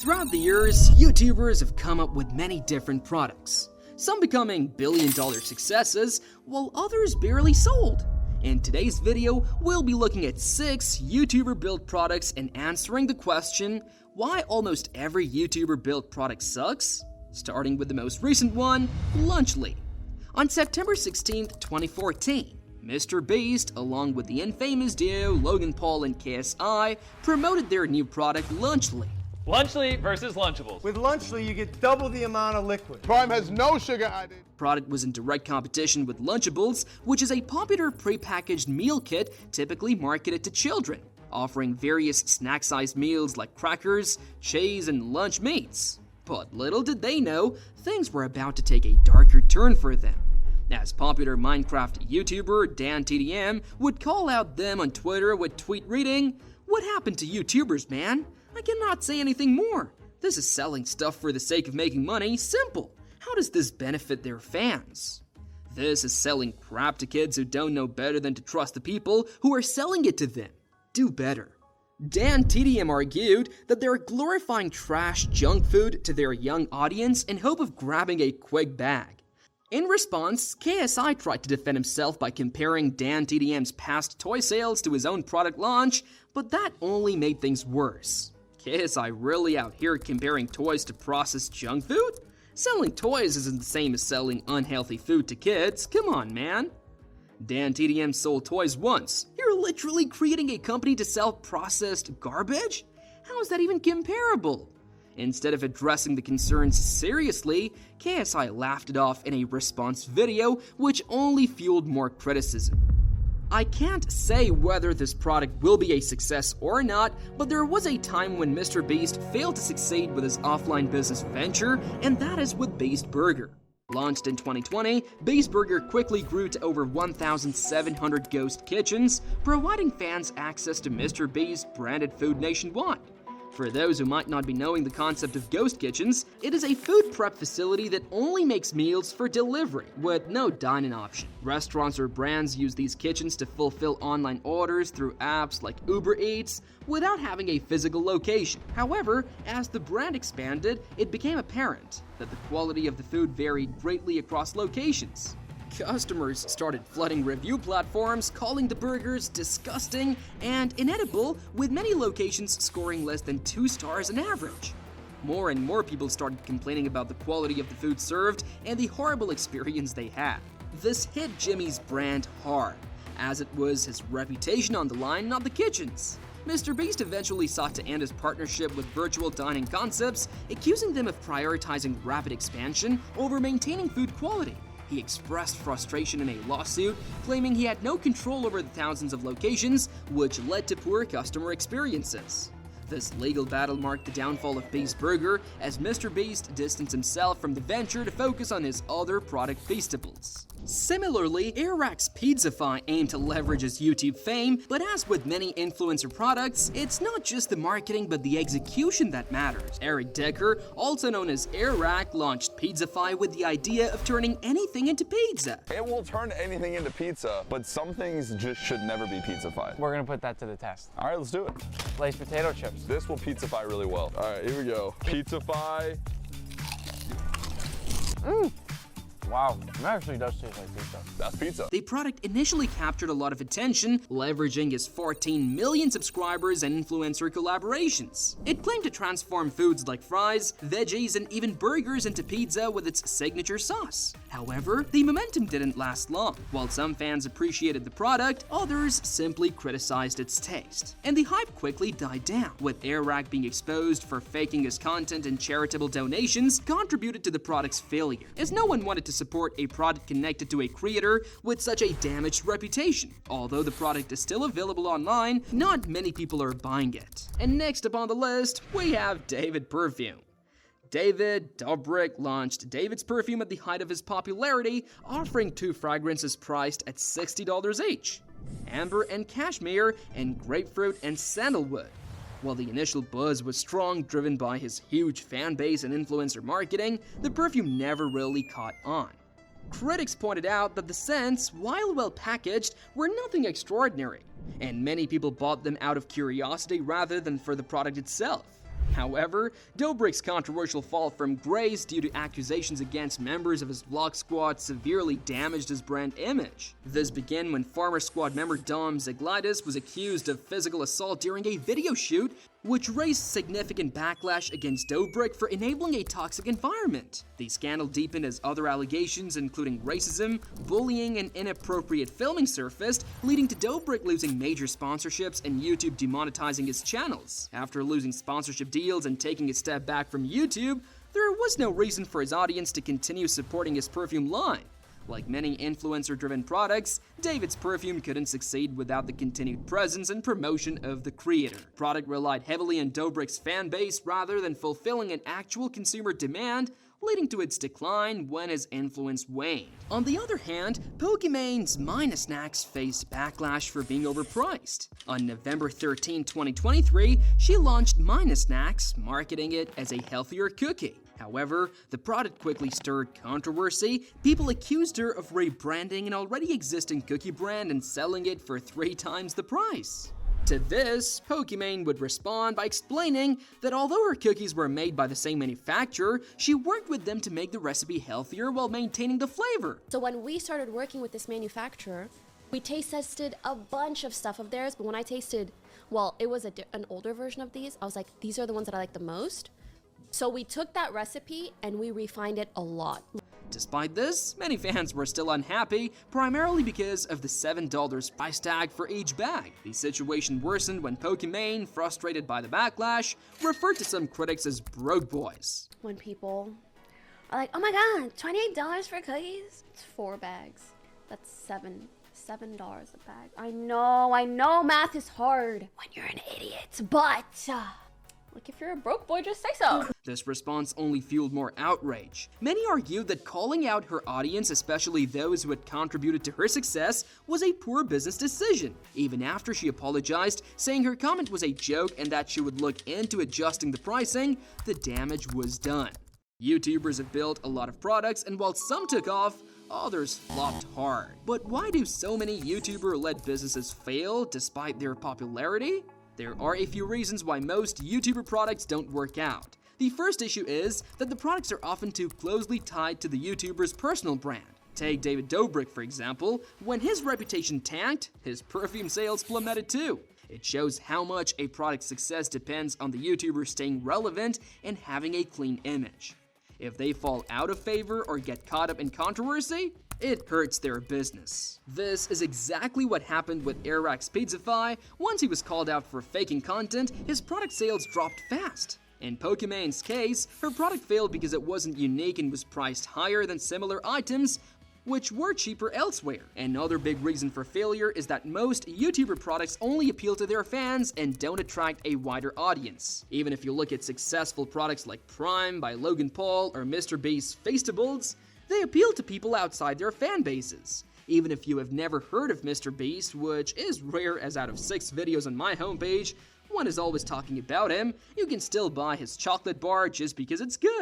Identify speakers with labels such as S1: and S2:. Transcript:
S1: Throughout the years, YouTubers have come up with many different products, some becoming billion-dollar successes, while others barely sold. In today's video, we'll be looking at 6 YouTuber-built products and answering the question, why almost every YouTuber-built product sucks? Starting with the most recent one, Lunchly. On September 16, 2014, Mr. Beast, along with the infamous duo Logan Paul and KSI, promoted their new product, Lunchly.
S2: Lunchly versus Lunchables.
S3: With Lunchly, you get double the amount of liquid.
S4: Prime has no sugar added.
S1: Product was in direct competition with Lunchables, which is a popular prepackaged meal kit typically marketed to children, offering various snack-sized meals like crackers, cheese, and lunch meats. But little did they know, things were about to take a darker turn for them, as popular Minecraft YouTuber DanTDM would call out them on Twitter with tweet reading, "What happened to YouTubers, man? I cannot say anything more. This is selling stuff for the sake of making money, simple. How does this benefit their fans? This is selling crap to kids who don't know better than to trust the people who are selling it to them. Do better." DanTDM argued that they're glorifying trash junk food to their young audience in hope of grabbing a quick bag. In response, KSI tried to defend himself by comparing DanTDM's past toy sales to his own product launch, but that only made things worse. KSI really out here comparing toys to processed junk food? Selling toys isn't the same as selling unhealthy food to kids, come on man. DanTDM sold toys once. You're literally creating a company to sell processed garbage? How is that even comparable? Instead of addressing the concerns seriously, KSI laughed it off in a response video, which only fueled more criticism. I can't say whether this product will be a success or not, but there was a time when Mr. Beast failed to succeed with his offline business venture, and that is with Beast Burger. Launched in 2020, Beast Burger quickly grew to over 1,700 ghost kitchens, providing fans access to Mr. Beast branded food nationwide. For those who might not be knowing the concept of ghost kitchens, it is a food prep facility that only makes meals for delivery, with no dine-in option. Restaurants or brands use these kitchens to fulfill online orders through apps like Uber Eats without having a physical location. However, as the brand expanded, it became apparent that the quality of the food varied greatly across locations. Customers started flooding review platforms, calling the burgers disgusting and inedible, with many locations scoring less than 2 stars on average. More and more people started complaining about the quality of the food served and the horrible experience they had. This hit Jimmy's brand hard, as it was his reputation on the line, not the kitchens. Mr. Beast eventually sought to end his partnership with virtual dining concepts, accusing them of prioritizing rapid expansion over maintaining food quality. He expressed frustration in a lawsuit, claiming he had no control over the thousands of locations, which led to poor customer experiences. This legal battle marked the downfall of Beast Burger, as Mr. Beast distanced himself from the venture to focus on his other product Beastables. Similarly, Airrack's Pizzafy aimed to leverage his YouTube fame, but as with many influencer products, it's not just the marketing but the execution that matters. Eric Decker, also known as Airrack, launched Pizzafy with the idea of turning anything into pizza.
S4: It will turn anything into pizza, but some things just should never be pizzafied.
S3: We're gonna put that to the test.
S4: All right, let's do it.
S3: Lay's potato chips.
S4: This will pizzafy really well. All right, here we go. Pizzafy.
S3: Wow, it actually does taste like pizza.
S4: That's pizza.
S1: The product initially captured a lot of attention, leveraging his 14 million subscribers and influencer collaborations. It claimed to transform foods like fries, veggies, and even burgers into pizza with its signature sauce. However, the momentum didn't last long. While some fans appreciated the product, others simply criticized its taste. And the hype quickly died down, with Airrack being exposed for faking his content, and charitable donations contributed to the product's failure, as no one wanted to support a product connected to a creator with such a damaged reputation. Although the product is still available online, not many people are buying it. And next up on the list, we have David Perfume. David Dobrik launched David's Perfume at the height of his popularity, offering 2 fragrances priced at $60 each: Amber and Cashmere, and Grapefruit and Sandalwood. While the initial buzz was strong, driven by his huge fan base and influencer marketing, the perfume never really caught on. Critics pointed out that the scents, while well packaged, were nothing extraordinary, and many people bought them out of curiosity rather than for the product itself. However, Dobrik's controversial fall from grace due to accusations against members of his vlog squad severely damaged his brand image. This began when former squad member Dom Zeglidis was accused of physical assault during a video shoot, which raised significant backlash against Dobrik for enabling a toxic environment. The scandal deepened as other allegations, including racism, bullying, and inappropriate filming surfaced, leading to Dobrik losing major sponsorships and YouTube demonetizing his channels. After losing sponsorship deals and taking a step back from YouTube, there was no reason for his audience to continue supporting his perfume line. Like many influencer-driven products, David's perfume couldn't succeed without the continued presence and promotion of the creator. The product relied heavily on Dobrik's fan base rather than fulfilling an actual consumer demand, leading to its decline when his influence waned. On the other hand, Pokimane's Mina Snacks faced backlash for being overpriced. On November 13, 2023, she launched Mina Snacks, marketing it as a healthier cookie. However, the product quickly stirred controversy. People accused her of rebranding an already existing cookie brand and selling it for 3 times the price. To this, Pokimane would respond by explaining that although her cookies were made by the same manufacturer, she worked with them to make the recipe healthier while maintaining the flavor.
S5: So when we started working with this manufacturer, we taste tested a bunch of stuff of theirs, but when I tasted, well, it was an older version of these, I was like, these are the ones that I like the most. So we took that recipe and we refined it a lot.
S1: Despite this, many fans were still unhappy, primarily because of the $7 price tag for each bag. The situation worsened when Pokimane, frustrated by the backlash, referred to some critics as broke boys.
S5: When people are like, oh my god, $28 for cookies? It's 4 bags. That's $7 a bag. I know math is hard when you're an idiot, but like, if you're a broke boy, just say so.
S1: This response only fueled more outrage. Many argued that calling out her audience, especially those who had contributed to her success, was a poor business decision, even after she apologized, saying her comment was a joke and that she would look into adjusting the pricing. The damage was done. YouTubers have built a lot of products, and while some took off, others flopped hard. But why do so many YouTuber-led businesses fail despite their popularity? There are a few reasons why most YouTuber products don't work out. The first issue is that the products are often too closely tied to the YouTuber's personal brand. Take David Dobrik, for example. When his reputation tanked, his perfume sales plummeted too. It shows how much a product's success depends on the YouTuber staying relevant and having a clean image. If they fall out of favor or get caught up in controversy, it hurts their business. This is exactly what happened with Airrack's Pizzafy. Once he was called out for faking content, his product sales dropped fast. In Pokimane's case, her product failed because it wasn't unique and was priced higher than similar items, which were cheaper elsewhere. Another big reason for failure is that most YouTuber products only appeal to their fans and don't attract a wider audience. Even if you look at successful products like Prime by Logan Paul or MrBeast's Feastables, they appeal to people outside their fan bases. Even if you have never heard of MrBeast, which is rare as out of 6 videos on my homepage, one is always talking about him, you can still buy his chocolate bar just because it's good.